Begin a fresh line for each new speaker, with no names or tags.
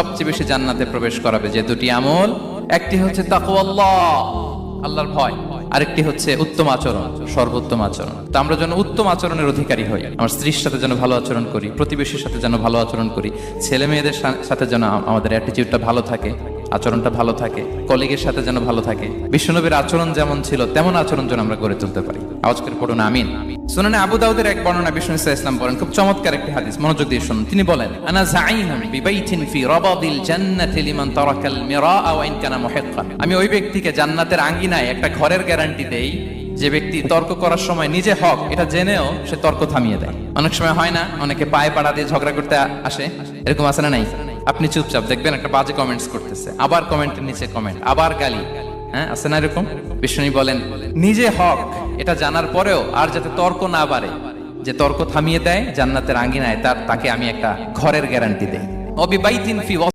সবচেয়ে বেশি জান্নাতে প্রবেশ করাবে যে দুটি আমল, একটি হচ্ছে তাকওয়াল্লাহ, আল্লাহর ভয়, আরেকটি হচ্ছে উত্তম আচরণ, সর্বোত্তম আচরণ। তো আমরা যেন উত্তম আচরণের অধিকারী হই, আমার স্ত্রীর সাথে যেন ভালো আচরণ করি, প্রতিবেশীর সাথে যেন ভালো আচরণ করি, ছেলে মেয়েদের সাথে যেন আমাদের অ্যাটিটিউডটা ভালো থাকে, আচরণটা ভালো থাকে, কলিগের সাথে যেন ভালো থাকে। বিশ্বনবীর আচরণ যেমন ছিল তেমন আচরণ যেন আমরা গড়ে তুলতে পারি। আওয়াজ করে পড়ুন আমিন। সুনানে আবু দাউদের এক বর্ণনা বিষ্ণু ইসলাম বলেন, খুব চমৎকার একটি হাদিস, মনোযোগ দিয়ে শুনুন। তিনি বলেন, আনা যাইনুন বিবাইতিন ফি রাবাদিল জান্নাতি লিমান তারাকাল মিরাআ ওয়া ইন কানা মুহিক্কান। আমি ওই ব্যক্তিকে জান্নাতের আঙ্গিনায় একটা ঘরের গ্যারান্টি দেই যে ব্যক্তি তর্ক করার সময় নিজে হক এটা জেনেও সে তর্ক থামিয়ে দেয়। অনেক সময় হয় না, অনেকে পায়ে পাড়া দিয়ে ঝগড়া করতে আসে, এরকম আছে না নাই? আপনি চুপচাপ দেখবেন একটা বাজে কমেন্টস করতেছে, আবার কমেন্টের নিচে কমেন্ট, আবার গালি, হ্যাঁ আছে না এরকম? বিষ্ণু বলেন নিজে হক এটা জানার পরেও আর যাতে তর্ক না বাড়ে, যে তর্ক থামিয়ে দেয় জান্নাতের আঙ্গিনায় তাকে আমি একটা ঘরের গ্যারান্টি দেই। অবিবাইতিন ফি